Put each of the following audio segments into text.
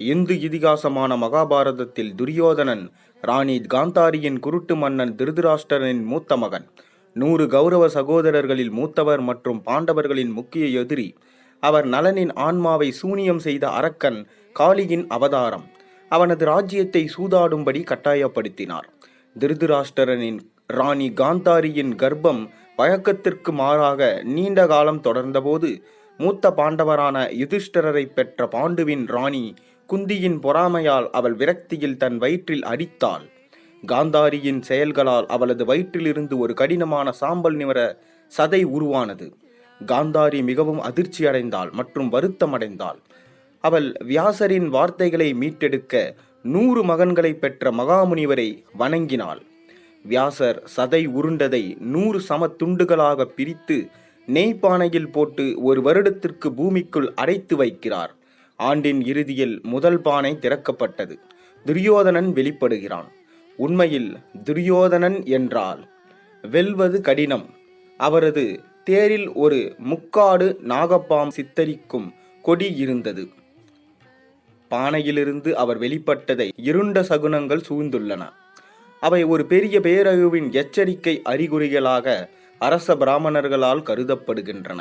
இந்து இதிகாசமான மகாபாரதத்தில் துரியோதனன் ராணி காந்தாரியின் குருட்டு மன்னன் திருதராஷ்டிரனின் மூத்த மகன். 100 கௌரவ சகோதரர்களில் மூத்தவர் மற்றும் பாண்டவர்களின் முக்கிய எதிரி. அவர் நலனின் ஆன்மாவை சூனியம் செய்த அரக்கன் காளியின் அவதாரம். அவனது ராஜ்யத்தை சூதாடும்படி கட்டாயப்படுத்தினார். திருதராஷ்டிரனின் ராணி காந்தாரியின் கர்ப்பம் வழக்கத்திற்கு மாறாக நீண்ட காலம் தொடர்ந்தபோது மூத்த பாண்டவரான யுதிஷ்டிரரை பெற்ற பாண்டுவின் ராணி குந்தியின் பொறாமையால் அவள் விரக்தியில் தன் வயிற்றில் அடித்தாள். காந்தாரியின் செயல்களால் அவளது வயிற்றிலிருந்து ஒரு கடினமான சாம்பல் நிற சதை உருவானது. காந்தாரி மிகவும் அதிர்ச்சி அடைந்தாள் மற்றும் வருத்தமடைந்தாள். அவள் வியாசரின் வார்த்தைகளை மீட்டெடுக்க 100 மகன்களை பெற்ற மகாமுனிவரை வணங்கினாள். வியாசர் சதை உருண்டதை 100 சம துண்டுகளாக பிரித்து நெய்ப்பானையில் போட்டு 1 வருடத்திற்கு பூமிக்குள் அடைத்து வைக்கிறார். ஆண்டின் இறுதியில் முதல் பானை திறக்கப்பட்டது. துரியோதனன் வெளிப்படுகிறான். உண்மையில் துரியோதனன் என்றால் வெல்வது கடினம். அவரது தேரில் ஒரு முக்காடு நாகப்பாம் சித்தரிக்கும் கொடி இருந்தது. பானையிலிருந்து அவர் வெளிப்பட்டதை இருண்ட சகுனங்கள் சூழ்ந்துள்ளன. அவை ஒரு பெரிய பேரழிவின் எச்சரிக்கை அறிகுறிகளாக அரச பிராமணர்களால் கருதப்படுகின்றன.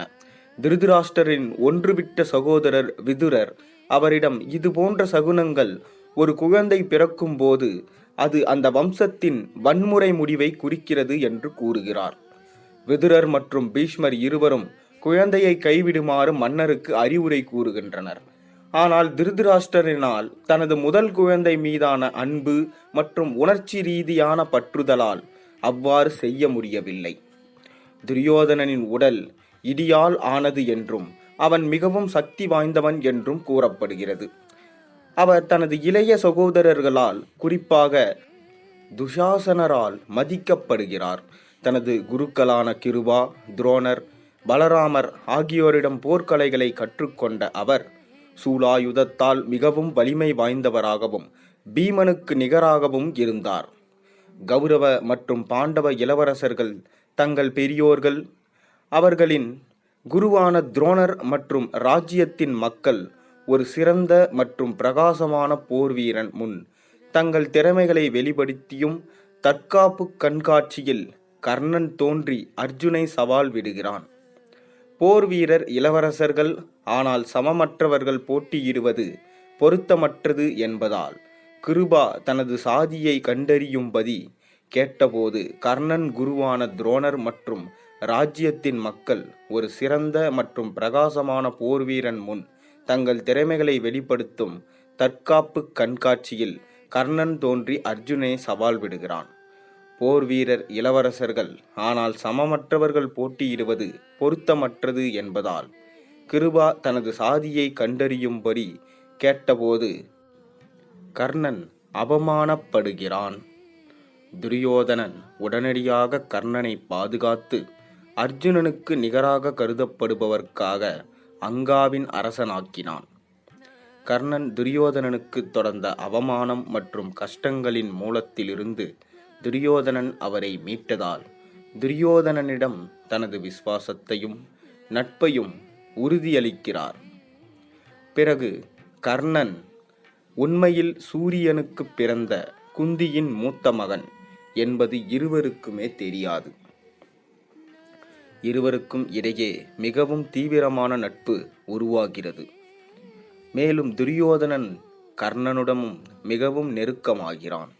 திருதராஷ்டிரரின் ஒன்றுவிட்ட சகோதரர் விதுரர் அவரிடம் இது போன்ற சகுனங்கள் ஒரு குழந்தை பிறக்கும் போது அது அந்த வம்சத்தின் வன்முறை முடிவை குறிக்கிறது என்று கூறுகிறார். விதுரர் மற்றும் பீஷ்மர் இருவரும் குழந்தையை கைவிடுமாறு மன்னருக்கு அறிவுரை கூறுகின்றனர். ஆனால் திருதராஷ்டிரனால் தனது முதல் குழந்தை மீதான அன்பு மற்றும் உணர்ச்சி ரீதியான பற்றுதலால் அவ்வாறு செய்ய முடியவில்லை. துரியோதனனின் உடல் இடியால் ஆனது என்றும் அவன் மிகவும் சக்தி வாய்ந்தவன் என்றும் கூறப்படுகிறது. அவர் தனது இளைய சகோதரர்களால், குறிப்பாக துஷாசனரால் மதிக்கப்படுகிறார். தனது குருக்களான கிருபா, துரோணர், பலராமர் ஆகியோரிடம் போர்க்கலைகளை கற்றுக்கொண்ட அவர் சூலாயுதத்தால் மிகவும் வலிமை வாய்ந்தவராகவும் பீமனுக்கு நிகராகவும் இருந்தார். கௌரவ மற்றும் பாண்டவ இளவரசர்கள் தங்கள் பெரியோர்கள், அவர்களின் குருவான துரோணர் மற்றும் ராஜ்யத்தின் மக்கள் ஒரு சிறந்த மற்றும் பிரகாசமான போர் வீரன் முன் தங்கள் திறமைகளை வெளிப்படுத்தியும் தற்காப்பு கண்காட்சியில் கர்ணன் தோன்றி அர்ஜுனை சவால் விடுகிறான். போர் வீரர் இளவரசர்கள், ஆனால் சமமற்றவர்கள் போட்டியிடுவது பொருத்தமற்றது என்பதால் கிருபா தனது சாதியை கண்டறியும்படி கேட்டபோது கர்ணன் குருவான துரோணர் மற்றும் ராஜ்யத்தின் மக்கள் ஒரு சிறந்த மற்றும் பிரகாசமான போர் வீரன் முன் தங்கள் திறமைகளை வெளிப்படுத்தும் தற்காப்பு கண்காட்சியில் கர்ணன் தோன்றி அர்ஜுனை சவால் விடுகிறான். போர் வீரர் இளவரசர்கள், ஆனால் சமமற்றவர்கள் போட்டியிடுவது பொருத்தமற்றது என்பதால் கிருபா தனது சாதியை கண்டறியும்படி கேட்டபோது கர்ணன் அவமானப்படுகிறான். துரியோதனன் உடனடியாக கர்ணனை பாதுகாத்து அர்ஜுனனுக்கு நிகராக கருதப்படுபவர்க்காக அங்காவின் அரசனாக்கினான். கர்ணன் துரியோதனனுக்கு தொடர்ந்த அவமானம் மற்றும் கஷ்டங்களின் மூலத்திலிருந்து துரியோதனன் அவரை மீட்டதால் துரியோதனனிடம் தனது விசுவாசத்தையும் நட்பையும் உறுதியளிக்கிறார். பிறகு கர்ணன் உண்மையில் சூரியனுக்கு பிறந்த குந்தியின் மூத்த மகன் என்பது இருவருக்குமே தெரியாது. இருவருக்கும் இடையே மிகவும் தீவிரமான நட்பு உருவாகிறது. மேலும் துரியோதனன் கர்ணனுடனும் மிகவும் நெருக்கமாகிறான்.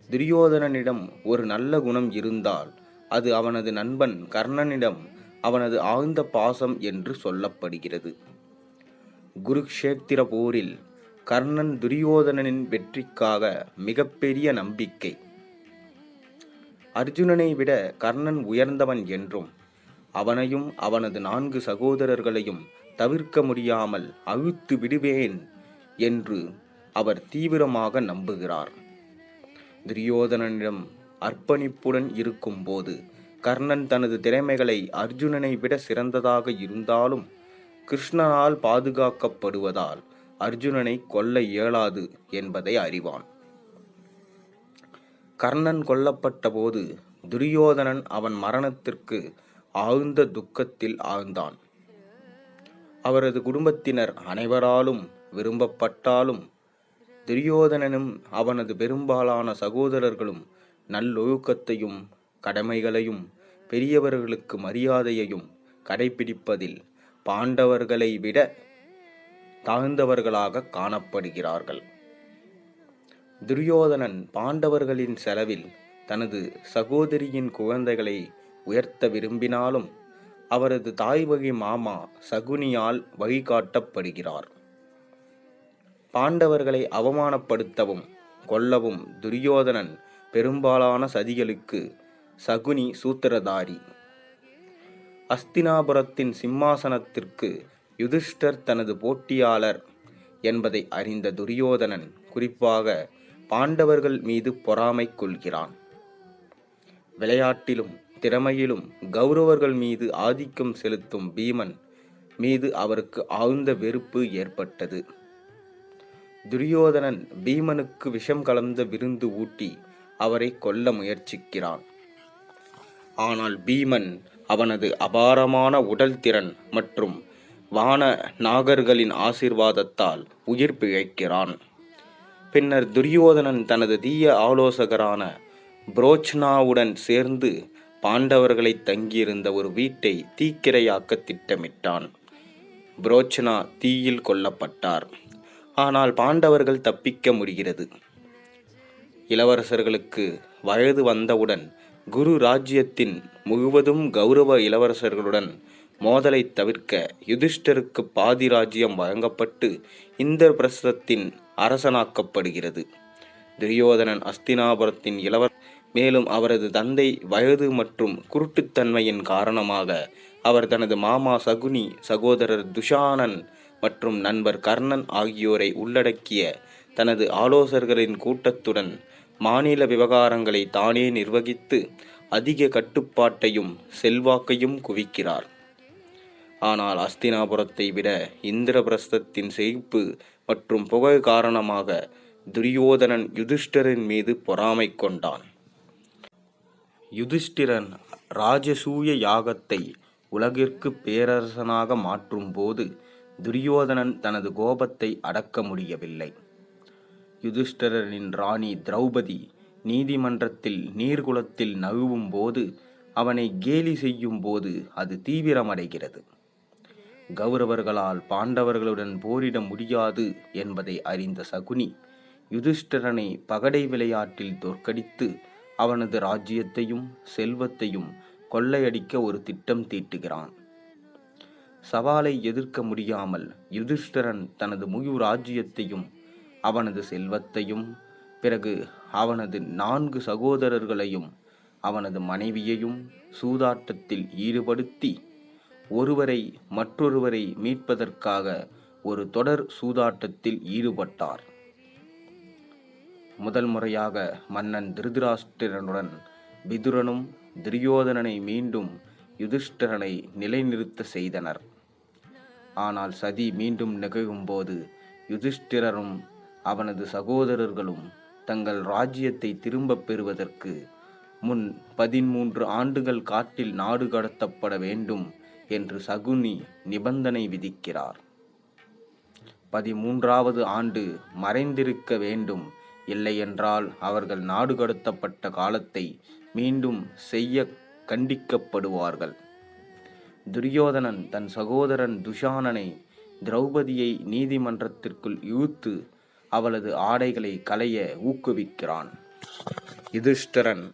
துரியோதனனிடம் ஒரு நல்ல குணம் இருந்தால் அது அவனது நண்பன் கர்ணனிடம் அவனது ஆழ்ந்த பாசம் என்று சொல்லப்படுகிறது. குருக்ஷேத்திர போரில் கர்ணன் துரியோதனனின் வெற்றிக்காக மிகப்பெரிய நம்பிக்கை. அர்ஜுனனை விட கர்ணன் உயர்ந்தவன் என்றும் அவனையும் அவனது 4 சகோதரர்களையும் தவிர்க்க முடியாமல் அழித்து விடுவேன் என்று அவர் தீவிரமாக நம்புகிறார். துரியோதனனிடம் அர்ப்பணிப்புடன் இருக்கும்போது கர்ணன் தனது திறமைகளை அர்ஜுனனை விட சிறந்ததாக இருந்தாலும் கிருஷ்ணனால் பாதுகாக்கப்படுவதால் அர்ஜுனனை கொல்ல இயலாது என்பதை அறிவான். கர்ணன் கொல்லப்பட்ட போது துரியோதனன் அவன் மரணத்திற்கு ஆழ்ந்த துக்கத்தில் ஆழ்ந்தான். அவரது குடும்பத்தினர் அனைவராலும் விரும்பப்பட்டாலும் துரியோதனனும் அவனது பெரும்பாலான சகோதரர்களும் நல்லொழுக்கத்தையும் கடமைகளையும் பெரியவர்களுக்கு மரியாதையையும் கடைபிடிப்பதில் பாண்டவர்களை விட தாழ்ந்தவர்களாக காணப்படுகிறார்கள். துரியோதனன் பாண்டவர்களின் செலவில் தனது சகோதரியின் குழந்தைகளை உயர்த்த விரும்பினாலும் அவரது தாய்வழி மாமா சகுனியால் வழிகாட்டப்படுகிறார். பாண்டவர்களை அவமானப்படுத்தவும் கொல்லவும் துரியோதனன் பெரும்பாலான சதிகளுக்கு சகுனி சூத்திரதாரி. அஸ்தினாபுரத்தின் சிம்மாசனத்திற்கு யுதிஷ்டர் தனது போட்டியாளர் என்பதை அறிந்த துரியோதனன் குறிப்பாக பாண்டவர்கள் மீது பொறாமை கொள்கிறான். விளையாட்டிலும் திறமையிலும் கௌரவர்கள் மீது ஆதிக்கம் செலுத்தும் பீமன் மீது அவருக்கு ஆழ்ந்த வெறுப்பு ஏற்பட்டது. துரியோதனன் பீமனுக்கு விஷம் கலந்த விருந்து ஊட்டி அவரை கொல்ல முயற்சிக்கிறான். ஆனால் பீமன் அவனது அபாரமான உடல் திறன் மற்றும் வான நாகர்களின் ஆசீர்வாதத்தால் உயிர் பிழைக்கிறான். பின்னர் துரியோதனன் தனது தீய ஆலோசகரான புரோச்னாவுடன் சேர்ந்து பாண்டவர்களை தங்கியிருந்த ஒரு வீட்டை தீக்கிரையாக்க திட்டமிட்டான். புரோச்னா தீயில் கொல்லப்பட்டார். ஆனால் பாண்டவர்கள் தப்பிக்க முடிகிறது. இளவரசர்களுக்கு வயது வந்தவுடன் குரு ராஜ்யத்தின் முழுவதும் கௌரவ இளவரசர்களுடன் மோதலை தவிர்க்க யுதிஷ்டருக்கு பாதி ராஜ்யம் வழங்கப்பட்டு இந்திரபிரஸ்தத்தின் அரசனாக்கப்படுகிறது. துரியோதனன் அஸ்தினாபுரத்தின் மேலும் அவரது தந்தை வயது மற்றும் குருட்டுத்தன்மையின் காரணமாக அவர் தனது மாமா சகுனி, சகோதரர் துஷானன் மற்றும் நண்பர் கர்ணன் ஆகியோரை உள்ளடக்கிய தனது ஆலோசகர்களின் கூட்டத்துடன் மாநில விவகாரங்களை தானே நிர்வகித்து அதிக கட்டுப்பாட்டையும் செல்வாக்கையும் குவிக்கிறார். ஆனால் அஸ்தினாபுரத்தை விட இந்திரபிரஸ்தத்தின் செழிப்பு மற்றும் புகழ் காரணமாக துரியோதனன் யுதிஷ்டிரன் மீது பொறாமை கொண்டான். யுதிஷ்டிரன் ராஜசூய யாகத்தை உலகிற்கு பேரரசனாக மாற்றும் போது துரியோதனன் தனது கோபத்தை அடக்க முடியவில்லை. யுதிஷ்டிரனின் ராணி திரௌபதி நீதிமன்றத்தில் நீர்குளத்தில் நழுவும் போது அவனை கேலி செய்யும் போது அது தீவிரமடைகிறது. கௌரவர்களால் பாண்டவர்களுடன் போரிட முடியாது என்பதை அறிந்த சகுனி யுதிஷ்டிரனை பகடை விளையாட்டில் தோற்கடித்து அவனது ராஜ்யத்தையும் செல்வத்தையும் கொள்ளையடிக்க ஒரு திட்டம் தீட்டுகிறான். சவாலை எதிர்க்க முடியாமல் யுதிஷ்டிரன் தனது முழு ராஜ்யத்தையும் அவனது செல்வத்தையும் பிறகு அவனது 4 சகோதரர்களையும் அவனது மனைவியையும் சூதாட்டத்தில் ஈடுபடுத்தி ஒருவரை மற்றொருவரை மீட்பதற்காக ஒரு தொடர் சூதாட்டத்தில் ஈடுபட்டார். முதல் முறையாக மன்னன் திருதராஷ்டிரனுடன் விதுரனும் துரியோதனனை மீண்டும் யுதிஷ்டிரனை நிலைநிறுத்த செய்தனர். ஆனால் சதி மீண்டும் நிகழும்போது யுதிஷ்டிரரும் அவனது சகோதரர்களும் தங்கள் ராஜ்யத்தை திரும்பப் பெறுவதற்கு முன் 13 ஆண்டுகள் காட்டில் நாடு கடத்தப்பட வேண்டும் என்று சகுனி நிபந்தனை விதிக்கிறார். 13வது ஆண்டு மறைந்திருக்க வேண்டும், இல்லையென்றால் அவர்கள் நாடு கடத்தப்பட்ட காலத்தை மீண்டும் செய்ய கண்டிக்கப்படுவார்கள். துரியோதனன் தன் சகோதரன் துஷானனை திரௌபதியை நீதிமன்றத்திற்குள் இழுத்து அவளது ஆடைகளை களைய ஊக்குவிக்கிறான். யுதிஷ்டிரன்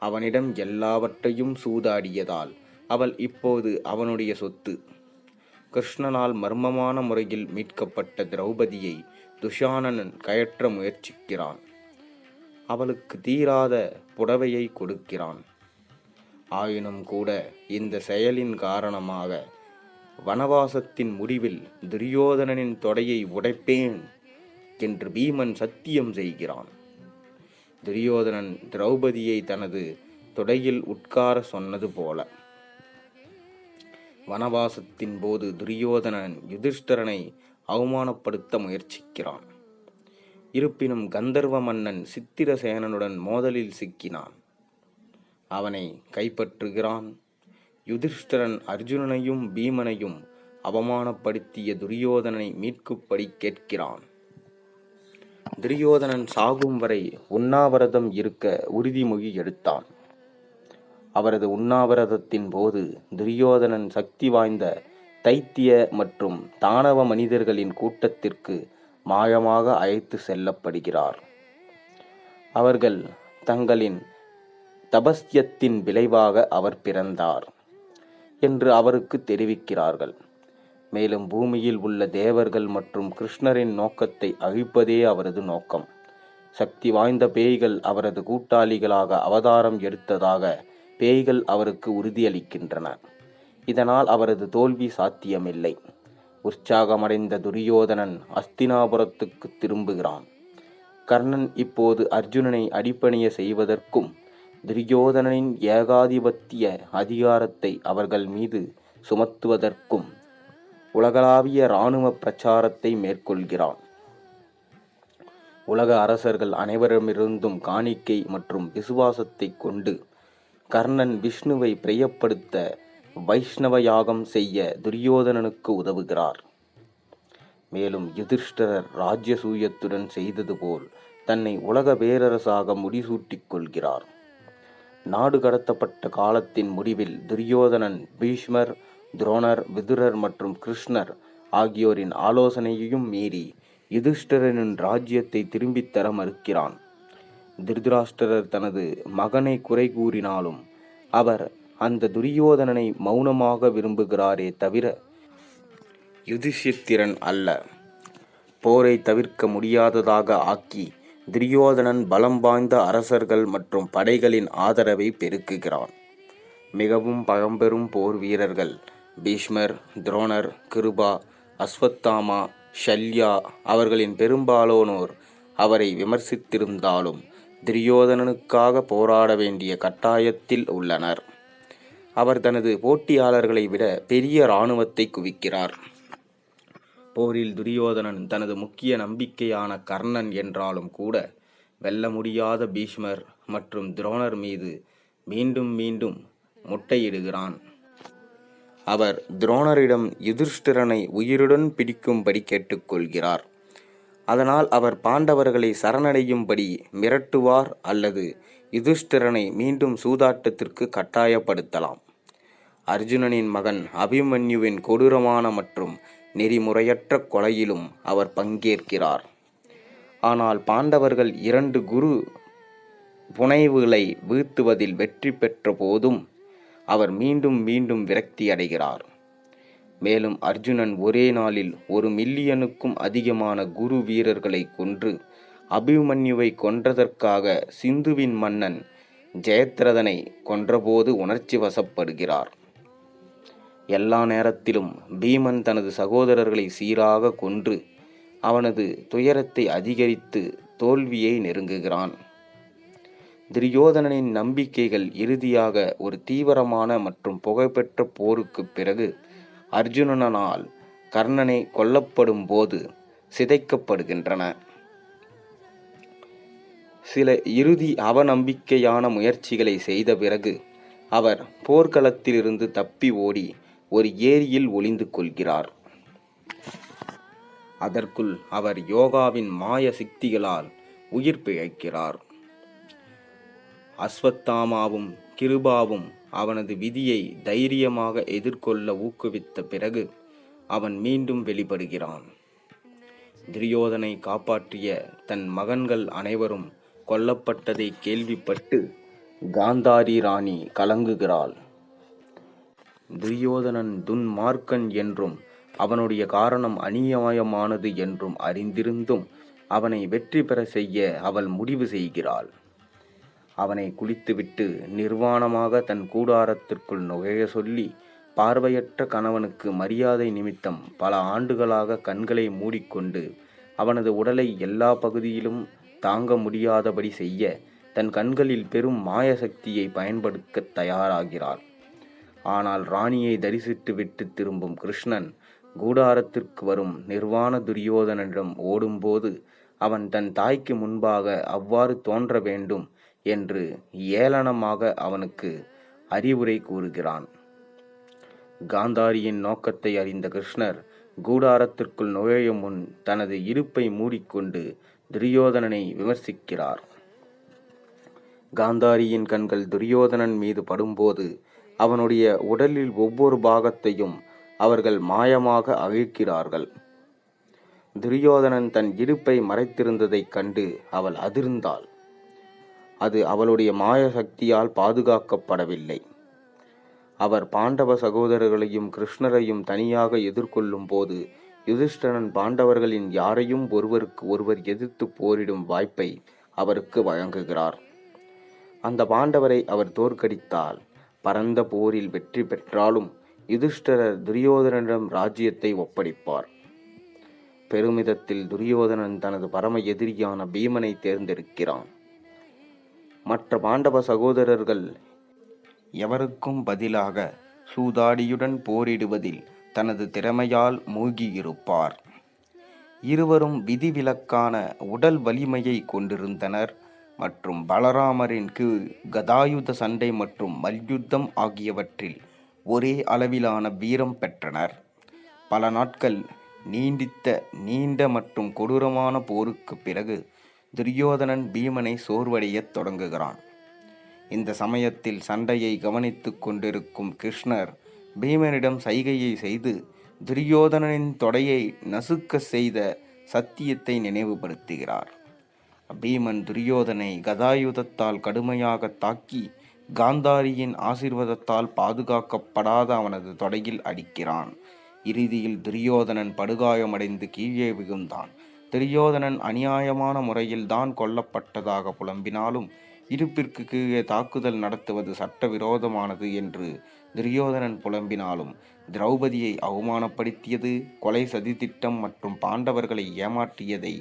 அவனிடம் எல்லாவற்றையும் சூதாடியதால் அவள் இப்போது அவனுடைய சொத்து. கிருஷ்ணனால் மர்மமான முறையில் மீட்கப்பட்ட திரௌபதியை துஷானனன் கயற்ற முயற்சிக்கிறான். அவளுக்கு தீராத புடவையை கொடுக்கிறான். ஆயினும் கூட இந்த செயலின் காரணமாக வனவாசத்தின் முடிவில் துரியோதனனின் தொடையை உடைப்பேன் என்று பீமன் சத்தியம் செய்கிறான். துரியோதனன் திரௌபதியை தனது தொடையில் உட்கார சொன்னது போல. வனவாசத்தின் போது துரியோதனன் யுதிஷ்டிரனை அவமானப்படுத்த முயற்சிக்கிறான். இருப்பினும் கந்தர்வ மன்னன் சித்திரசேனனுடன் மோதலில் சிக்கினான். அவனை கைப்பற்றுகிறான். யுதிஷ்டிரன் அர்ஜுனனையும் பீமனையும் அவமானப்படுத்திய துரியோதனனை மீட்கும்படி கேட்கிறான். துரியோதனன் சாகும் வரை உண்ணாவிரதம் இருக்க உறுதிமொழி எடுத்தான். அவரது உண்ணாவிரதத்தின் போது துரியோதனன் சக்தி வாய்ந்த தைத்திய மற்றும் தானவ மனிதர்களின் கூட்டத்திற்கு மாயமாக அழைத்து செல்லப்படுகிறார். அவர்கள் தங்களின் தபஸ்யத்தின் விளைவாக அவர் பிறந்தார் என்று அவருக்கு தெரிவிக்கிறார்கள். மேலும் பூமியில் உள்ள தேவர்கள் மற்றும் கிருஷ்ணரின் நோக்கத்தை அழிப்பதே அவரது நோக்கம். சக்தி வாய்ந்த பேய்கள் அவரது கூட்டாளிகளாக அவதாரம் எடுத்ததாக பேய்கள் அவருக்கு உறுதியளிக்கின்றன. இதனால் அவரது தோல்வி சாத்தியமில்லை. உற்சாகமடைந்த துரியோதனன் அஸ்தினாபுரத்துக்கு திரும்புகிறான். கர்ணன் இப்போது அர்ஜுனனை அடிபணிய செய்வதற்கும் துரியோதனனின் ஏகாதிபத்திய அதிகாரத்தை அவர்கள் மீது சுமத்துவதற்கும் உலகளாவிய இராணுவ பிரச்சாரத்தை மேற்கொள்கிறான். உலக அரசர்கள் அனைவரிடமிருந்தும் காணிக்கை மற்றும் விசுவாசத்தை கொண்டு கர்ணன் விஷ்ணுவை பிரியப்படுத்த வைஷ்ணவ யாகம் செய்ய துரியோதனனுக்கு உதவுகிறார். மேலும் யுதிஷ்டிரர் ராஜ்யசூயத்துடன் செய்தது போல் தன்னை உலக பேரரசாக முடிசூட்டிக் கொள்கிறார். நாடு கடத்தப்பட்ட காலத்தின் முடிவில் துரியோதனன் பீஷ்மர், துரோணர், விதுரர் மற்றும் கிருஷ்ணர் ஆகியோரின் ஆலோசனையையும் மீறி யுதிஷ்டிரனின் ராஜ்யத்தை திரும்பித் தர மறுக்கிறான். திருதராஷ்டிரர் தனது மகனை குறை கூறினாலும் அவர் அந்த துரியோதனனை மௌனமாக விரும்புகிறாரே தவிர யுதிஷ்டிரன் அல்ல. போரை தவிர்க்க முடியாததாக ஆக்கி துரியோதனன் பலம் வாய்ந்த அரசர்கள் மற்றும் படைகளின் ஆதரவை பெருக்குகிறான். மிகவும் பழம்பெரும் போர் வீரர்கள் பீஷ்மர், துரோணர், கிருபா, அஸ்வத்தாமா, ஷல்யா அவர்களின் பெரும்பாலானோர் அவரை விமர்சித்திருந்தாலும் துரியோதனனுக்காக போராட வேண்டிய கட்டாயத்தில் உள்ளனர். அவர் தனது போட்டியாளர்களை விட பெரிய இராணுவத்தை குவிக்கிறார். போரில் துரியோதனன் தனது முக்கிய நம்பிக்கையான கர்ணன் என்றாலும் கூட வெல்ல முடியாத பீஷ்மர் மற்றும் துரோணர் மீது மீண்டும் மீண்டும் முட்டையிடுகிறான். அவர் துரோணரிடம் யுதிஷ்டிரனை உயிருடன் பிடிக்கும்படி கேட்டுக்கொள்கிறார். அதனால் அவர் பாண்டவர்களை சரணடையும்படி மிரட்டுவார் அல்லது யுதிஷ்டிரனை மீண்டும் சூதாட்டத்திற்கு கட்டாயப்படுத்தலாம். அர்ஜுனனின் மகன் அபிமன்யுவின் கொடூரமான மற்றும் நெறிமுறையற்ற கொலையிலும் அவர் பங்கேற்கிறார். ஆனால் பாண்டவர்கள் 2 குரு புனைவுகளை வீழ்த்துவதில் வெற்றி பெற்ற போதும் அவர் மீண்டும் மீண்டும் விரக்தி அடைகிறார். மேலும் அர்ஜுனன் ஒரே நாளில் 1 மில்லியனுக்கும் அதிகமான குரு வீரர்களை கொன்று அபிமன்யுவை கொன்றதற்காக சிந்துவின் மன்னன் ஜெயத்ரதனை கொன்றபோது உணர்ச்சி வசப்படுகிறார். எல்லா நேரத்திலும் பீமன் தனது சகோதரர்களை சீராக கொன்று அவனது துயரத்தை அதிகரித்து தோல்வியை நெருங்குகிறான். துரியோதனனின் நம்பிக்கைகள் இறுதியாக ஒரு தீவிரமான மற்றும் புகழ்பெற்ற போருக்கு பிறகு அர்ஜுனனால் கர்ணனை கொல்லப்படும் போது சிதைக்கப்படுகின்றன. சில இறுதி அவநம்பிக்கையான முயற்சிகளை செய்த பிறகு அவர் போர்க்களத்திலிருந்து தப்பி ஓடி ஒரு ஏரியில் ஒளிந்து கொள்கிறார். அதற்குள் அவர் யோகாவின் மாய சக்திகளால் உயிர் பிழைக்கிறார். அஸ்வத்தாமாவும் கிருபாவும் அவனது விதியை தைரியமாக எதிர்கொள்ள ஊக்குவித்த பிறகு அவன் மீண்டும் வெளிப்படுகிறான். துரியோதனை காப்பாற்றிய தன் மகன்கள் அனைவரும் கொல்லப்பட்டதை கேள்விப்பட்டு காந்தாரி ராணி கலங்குகிறாள். துரியோதனன் துன்மார்க்கன் என்றும் அவனுடைய காரணம் அநியாயமானது என்றும் அறிந்திருந்தும் அவனை வெற்றி பெற செய்ய அவள் முடிவு செய்கிறாள். அவனை குளித்துவிட்டு நிர்வாணமாக தன் கூடாரத்திற்குள் நுழைய சொல்லி பார்வையற்ற கணவனுக்கு மரியாதை நிமித்தம் பல ஆண்டுகளாக கண்களை மூடிக்கொண்டு அவனது உடலை எல்லா பகுதியிலும் தாங்க முடியாதபடி செய்ய தன் கண்களில் பெரும் மாய சக்தியை பயன்படுத்த தயாராகிறாள். ஆனால் ராணியை தரிசித்து விட்டு திரும்பும் கிருஷ்ணன் கூடாரத்திற்கு வரும் நிர்வாண துரியோதனனிடம் ஓடும்போது அவன் தன் தாய்க்கு முன்பாக அவ்வாறு தோன்ற வேண்டும் என்று ஏளனமாக அவனுக்கு அறிவுரை கூறுகிறான். காந்தாரியின் நோக்கத்தை அறிந்த கிருஷ்ணர் கூடாரத்திற்குள் நுழையும் முன் தனது இடுப்பை மூடிக்கொண்டு துரியோதனனை விமர்சிக்கிறார். காந்தாரியின் கண்கள் துரியோதனன் மீது படும்போது அவனுடைய உடலில் ஒவ்வொரு பாகத்தையும் அவர்கள் மாயமாக அழிக்கிறார்கள். துரியோதனன் தன் இடுப்பை மறைத்திருந்ததைக் கண்டு அவள் அதிர்ந்தாள். அது அவளுடைய மாய சக்தியால் பாதுகாக்கப்படவில்லை. அவர் பாண்டவ சகோதரர்களையும் கிருஷ்ணரையும் தனியாக எதிர்கொள்ளும் போது யுதிஷ்டரன் பாண்டவர்களின் யாரையும் ஒருவருக்கு ஒருவர் எதிர்த்து போரிடும் வாய்ப்பை அவருக்கு வழங்குகிறார். அந்த பாண்டவரை அவர் தோற்கடித்தால் பரந்த போரில் வெற்றி பெற்றாலும் யுதிஷ்டரர் துரியோதனனிடம் ராஜ்யத்தை ஒப்படைப்பார். பெருமிதத்தில் துரியோதனன் தனது பரம எதிரியான பீமனை தேர்ந்தெடுக்கிறான். மற்ற பாண்டவ சகோதரர்கள் எவருக்கும் பதிலாக சூதாடியுடன் போரிடுவதில் தனது திறமையால் மூழ்கியிருப்பார். இருவரும் விதிவிலக்கான உடல் வலிமையை கொண்டிருந்தனர் மற்றும் பலராமரின் கீழ் கதாயுத சண்டை மற்றும் மல்யுத்தம் ஆகியவற்றில் ஒரே அளவிலான வீரம் பெற்றனர். பல நாட்கள் நீண்ட மற்றும் கொடூரமான போருக்கு பிறகு துரியோதனன் பீமனை சோர்வடையத் தொடங்குகிறான். இந்த சமயத்தில் சண்டையை கவனித்துக் கொண்டிருக்கும் கிருஷ்ணர் பீமனிடம் சைகையை செய்து துரியோதனனின் தொடையை நசுக்க செய்த சத்தியத்தை நினைவுபடுத்துகிறார். பீமன் துரியோதனை கதாயுதத்தால் கடுமையாக தாக்கி காந்தாரியின் ஆசீர்வாதத்தால் பாதுகாக்கப்படாத அவனது தொடையில் அடிக்கிறான். இறுதியில் துரியோதனன் படுகாயமடைந்து கீழே விழுந்தான். துரியோதனன் அநியாயமான முறையில் தான் கொல்லப்பட்டதாக புலம்பினாலும் இடுப்பிற்கு கீழே தாக்குதல் நடத்துவது சட்டவிரோதமானது என்று துரியோதனன் புலம்பினாலும் திரௌபதியை அவமானப்படுத்தியது, கொலை சதித்திட்டம் மற்றும் பாண்டவர்களை ஏமாற்றியதை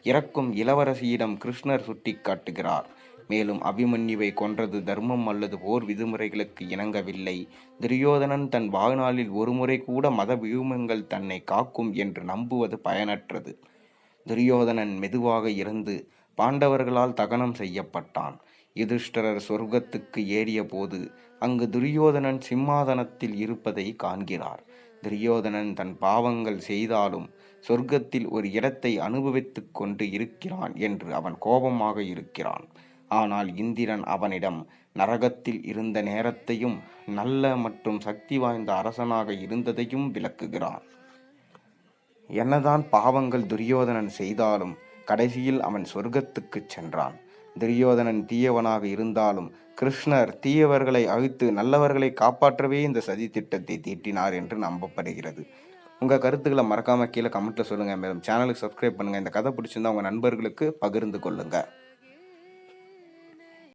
இறக்கும் இளவரசியிடம் கிருஷ்ணர் சுட்டிக்காட்டுகிறார். மேலும் அபிமன்யுவை கொன்றது தர்மம் அல்லது போர் விதிமுறைகளுக்கு இணங்கவில்லை. துரியோதனன் தன் வாழ்நாளில் ஒருமுறை கூட மத விழுமங்கள் தன்னை காக்கும் என்று நம்புவது பயனற்றது. துரியோதனன் மெதுவாக இறந்து பாண்டவர்களால் தகனம் செய்யப்பட்டான். யுதிஷ்டரர் சொர்க்கத்துக்கு ஏறிய போது அங்கு துரியோதனன் சிம்மாதனத்தில் இருப்பதை காண்கிறார். துரியோதனன் தன் பாவங்கள் செய்தாலும் சொர்க்கத்தில் ஒரு இடத்தை அனுபவித்துக் கொண்டு இருக்கிறான் என்று அவன் கோபமாக இருக்கிறான். ஆனால் இந்திரன் அவனிடம் நரகத்தில் இருந்த நேரத்தையும் நல்ல மற்றும் சக்தி வாய்ந்த அரசனாக இருந்ததையும் விளக்குகிறான். என்னதான் பாவங்கள் துரியோதனன் செய்தாலும் கடைசியில் அவன் சொர்க்கத்துக்கு சென்றான். துரியோதனன் தீயவனாக இருந்தாலும் கிருஷ்ணர் தீயவர்களை அழித்து நல்லவர்களை காப்பாற்றவே இந்த சதி திட்டத்தை தீட்டினார் என்று நம்பப்படுகிறது. உங்கள் கருத்துக்களை மறக்காமல் கீழே கமெண்ட்டில் சொல்லுங்கள். மேலும் சேனலுக்கு சப்ஸ்கிரைப் பண்ணுங்கள். இந்த கதை பிடிச்சிருந்தா உங்கள் நண்பர்களுக்கு பகிர்ந்து கொள்ளுங்கள்.